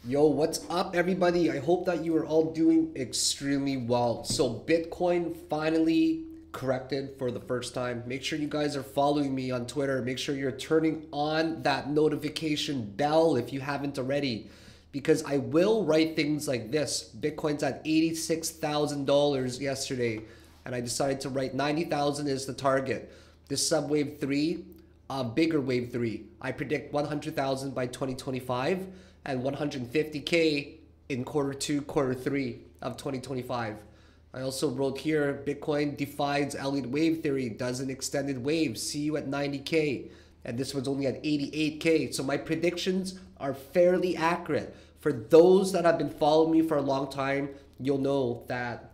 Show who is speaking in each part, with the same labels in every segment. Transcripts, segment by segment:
Speaker 1: Yo, what's up, everybody? I hope that you are all doing extremely well. So, Bitcoin finally corrected for the first time. Make sure you guys are following me on Twitter. Make sure you're turning on that notification bell if you haven't already, because I will write things like this. Bitcoin's at $86,000 yesterday, and I decided to write 90,000 is the target. This subwave 3, a bigger wave 3. I predict 100,000 by 2025 and 150K in quarter 2, quarter 3 of 2025. I also wrote here, Bitcoin defies Elliott wave theory, does an extended wave, see you at 90K. And this was only at 88K. So my predictions are fairly accurate. For those that have been following me for a long time, you'll know that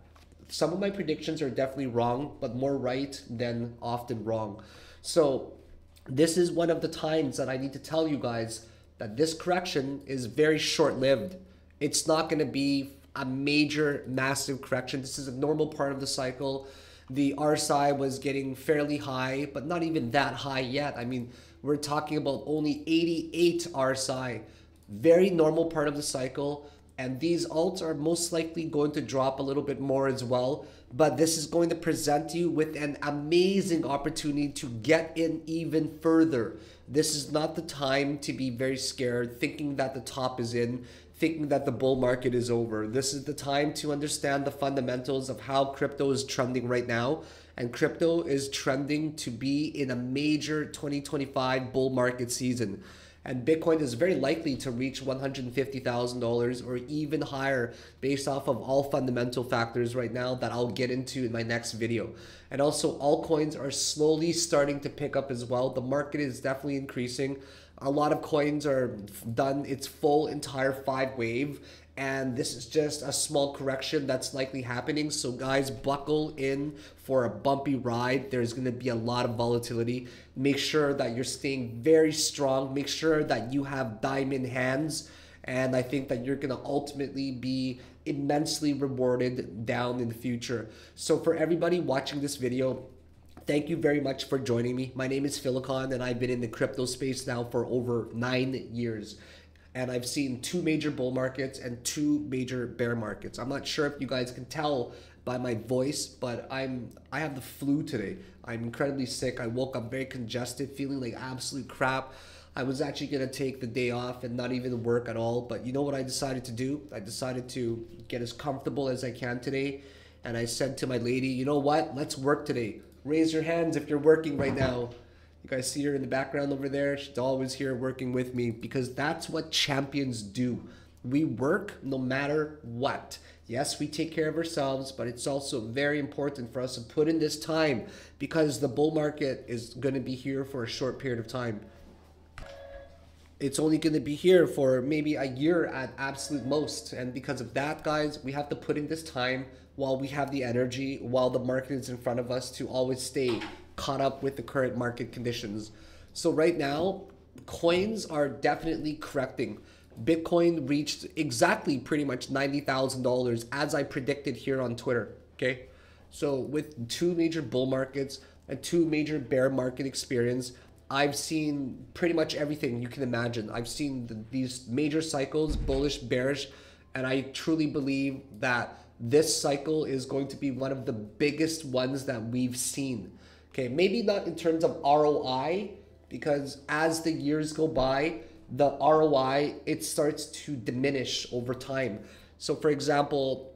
Speaker 1: some of my predictions are definitely wrong, but more right than often wrong. So this is one of the times that I need to tell you guys that this correction is very short-lived. It's not going to be a major, massive correction. This is a normal part of the cycle. The RSI was getting fairly high, but not even that high yet. I mean, we're talking about only 88 RSI. Very normal part of the cycle. And these alts are most likely going to drop a little bit more as well. But this is going to present you with an amazing opportunity to get in even further. This is not the time to be very scared, thinking that the top is in, thinking that the bull market is over. This is the time to understand the fundamentals of how crypto is trending right now. And crypto is trending to be in a major 2025 bull market season. And Bitcoin is very likely to reach $150,000 or even higher based off of all fundamental factors right now that I'll get into in my next video. And also altcoins are slowly starting to pick up as well. The market is definitely increasing. A lot of coins are done its full entire 5 wave. And this is just a small correction that's likely happening. So guys, buckle in for a bumpy ride. There's going to be a lot of volatility. Make sure that you're staying very strong. Make sure that you have diamond hands. And I think that you're going to ultimately be immensely rewarded down in the future. So for everybody watching this video, thank you very much for joining me. My name is Philakone, and I've been in the crypto space now for over 9 years. And I've seen 2 major bull markets and 2 major bear markets. I'm not sure if you guys can tell by my voice, but I have the flu today. I'm incredibly sick. I woke up very congested, feeling like absolute crap. I was actually gonna take the day off and not even work at all. But you know what I decided to do? I decided to get as comfortable as I can today. And I said to my lady, you know what? Let's work today. Raise your hands if you're working right now. You guys see her in the background over there? She's always here working with me because that's what champions do. We work no matter what. Yes, we take care of ourselves, but it's also very important for us to put in this time because the bull market is going to be here for a short period of time. It's only going to be here for maybe a year at absolute most. And because of that, guys, we have to put in this time while we have the energy, while the market is in front of us, to always stay caught up with the current market conditions. So right now, coins are definitely correcting. Bitcoin reached exactly pretty much $90,000 as I predicted here on Twitter, okay? So with 2 major bull markets and 2 major bear market experience, I've seen pretty much everything you can imagine. I've seen these major cycles, bullish, bearish, and I truly believe that this cycle is going to be one of the biggest ones that we've seen. Okay, maybe not in terms of ROI, because as the years go by, the ROI, it starts to diminish over time. So for example,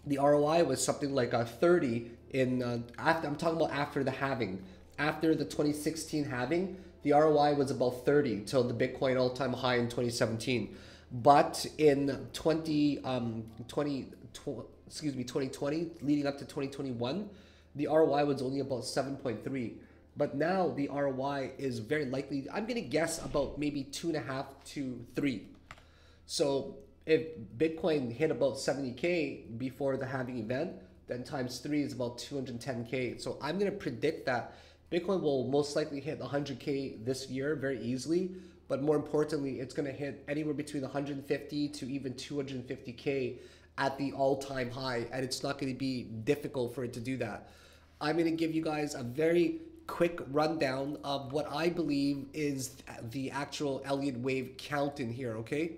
Speaker 1: the ROI was something like a 30 in, I'm talking about after the halving. After the 2016 halving, the ROI was about 30 till the Bitcoin all-time high in 2017. But in 2020, leading up to 2021, the ROI was only about 7.3. But now the ROI is very likely, I'm going to guess about maybe 2.5 to 3. So if Bitcoin hit about 70K before the halving event, then times 3 is about 210K. So I'm going to predict that Bitcoin will most likely hit 100K this year very easily. But more importantly, it's going to hit anywhere between 150 to even 250K at the all-time high. And it's not going to be difficult for it to do that. I'm going to give you guys a very quick rundown of what I believe is the actual Elliott wave count in here, okay?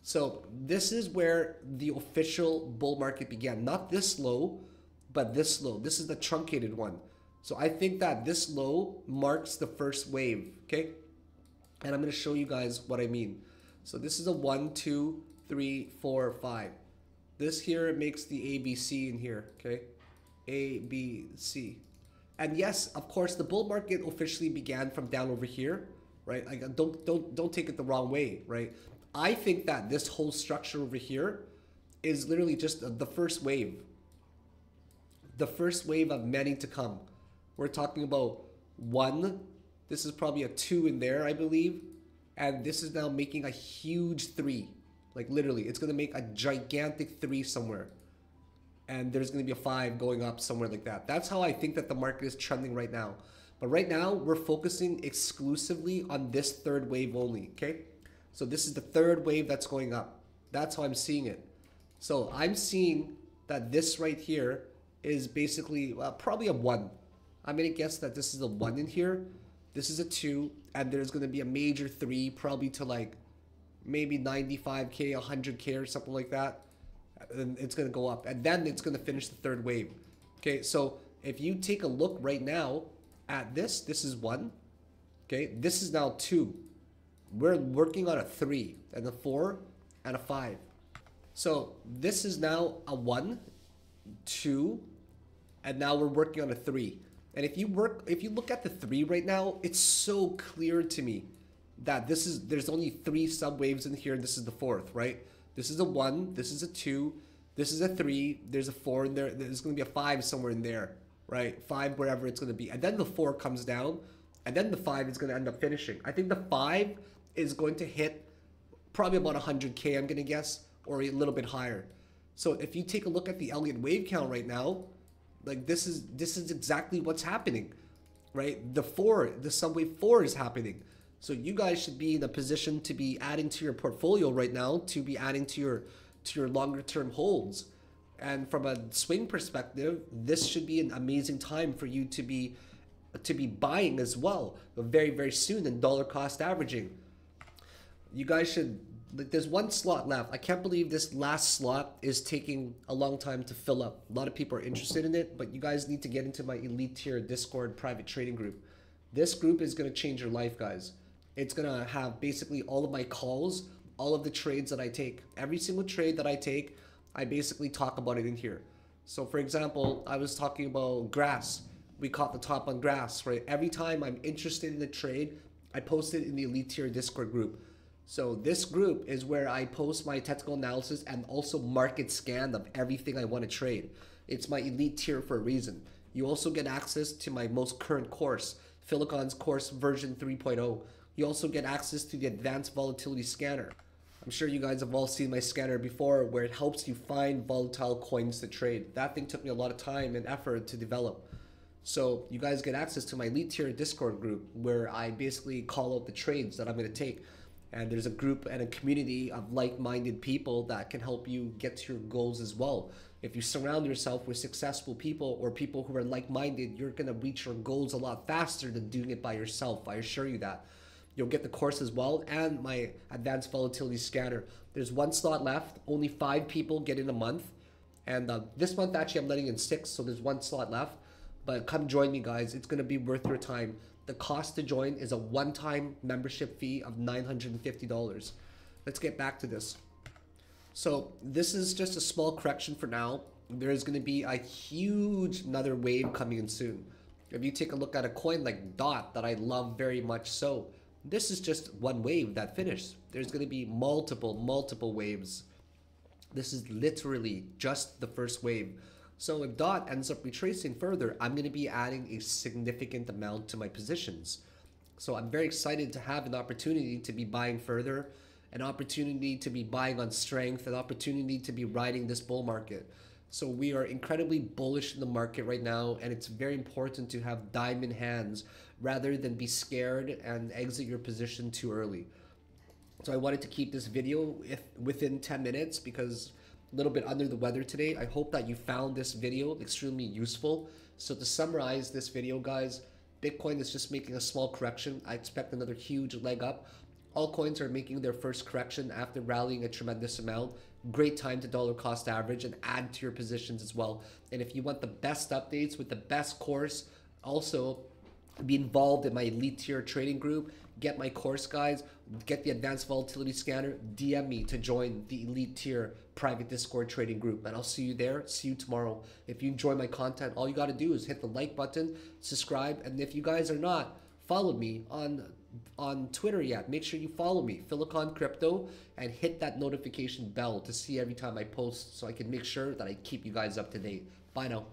Speaker 1: So this is where the official bull market began. Not this low, but this low. This is the truncated one. So I think that this low marks the first wave, okay? And I'm going to show you guys what I mean. So this is a 1, 2, 3, 4, 5. This here makes the ABC in here, okay? A, B, C. And yes, of course, the bull market officially began from down over here, right? Like, don't take it the wrong way, right? I think that this whole structure over here is literally just the first wave. The first wave of many to come. We're talking about 1. This is probably a 2 in there, I believe. And this is now making a huge 3. Like literally, it's going to make a gigantic 3 somewhere. And there's going to be a 5 going up somewhere like that. That's how I think that the market is trending right now. But right now, we're focusing exclusively on this third wave only, okay? So this is the third wave that's going up. That's how I'm seeing it. So I'm seeing that this right here is basically probably a 1. I'm going to guess that this is a 1 in here. This is a 2. And there's going to be a major 3, probably to like maybe 95K, 100K or something like that. And it's going to go up. And then it's going to finish the third wave. Okay, so if you take a look right now at this, this is 1. Okay, this is now 2. We're working on a 3 and a 4 and a 5. So this is now a 1, 2, and now we're working on a 3. And if you look at the 3 right now, it's so clear to me that there's only 3 subwaves in here, and this is the 4th, right? This is a 1, this is a 2, this is a 3, there's a 4 in there, there's going to be a 5 somewhere in there, right? 5 wherever it's going to be. And then the 4 comes down, and then the 5 is going to end up finishing. I think the 5 is going to hit probably about 100K, I'm going to guess, or a little bit higher. So if you take a look at the Elliott wave count right now, like this is exactly what's happening, right? The subwave 4 is happening. So you guys should be in a position to be adding to your portfolio right now, to be adding to your longer term holds. And from a swing perspective, this should be an amazing time for you to be buying as well, very, very soon, and dollar cost averaging. You guys should, like, there's 1 slot left. I can't believe this last slot is taking a long time to fill up. A lot of people are interested in it, but you guys need to get into my elite tier Discord private trading group. This group is going to change your life, guys. It's going to have basically all of my calls, all of the trades that I take. Every single trade that I take, I basically talk about it in here. So for example, I was talking about grass. We caught the top on grass, right? Every time I'm interested in a trade, I post it in the elite tier Discord group. So this group is where I post my technical analysis and also market scan of everything I want to trade. It's my elite tier for a reason. You also get access to my most current course, Philakone's course version 3.0. You also get access to the advanced volatility scanner. I'm sure you guys have all seen my scanner before, where it helps you find volatile coins to trade. That thing took me a lot of time and effort to develop. So you guys get access to my elite tier Discord group, where I basically call out the trades that I'm going to take. And there's a group and a community of like-minded people that can help you get to your goals as well. If you surround yourself with successful people or people who are like-minded, you're going to reach your goals a lot faster than doing it by yourself. I assure you that. You'll get the course as well and my advanced volatility scanner. There's 1 slot left. Only 5 people get in a month. And this month, actually, I'm letting in 6, so there's 1 slot left. But come join me, guys. It's going to be worth your time. The cost to join is a one-time membership fee of $950. Let's get back to this. So this is just a small correction for now. There is going to be a huge another wave coming in soon. If you take a look at a coin like DOT that I love very much so, this is just 1 wave that finished. There's going to be multiple waves. This is literally just the first wave. So if DOT ends up retracing further, I'm going to be adding a significant amount to my positions. So I'm very excited to have an opportunity to be buying further, an opportunity to be buying on strength, an opportunity to be riding this bull market. So we are incredibly bullish in the market right now, and it's very important to have diamond hands rather than be scared and exit your position too early. So I wanted to keep this video within 10 minutes because a little bit under the weather today. I hope that you found this video extremely useful. So to summarize this video, guys, Bitcoin is just making a small correction. I expect another huge leg up. All coins are making their first correction after rallying a tremendous amount. Great time to dollar cost average and add to your positions as well. And if you want the best updates with the best course, also be involved in my elite tier trading group, get my course guys, get the advanced volatility scanner, DM me to join the elite tier private Discord trading group, and I'll see you there. See you tomorrow. If you enjoy my content, all you got to do is hit the like button, subscribe, and if you guys are not followed me on Twitter yet, make sure you follow me, Philakone Crypto, and hit that notification bell to see every time I post so I can make sure that I keep you guys up to date. Bye now.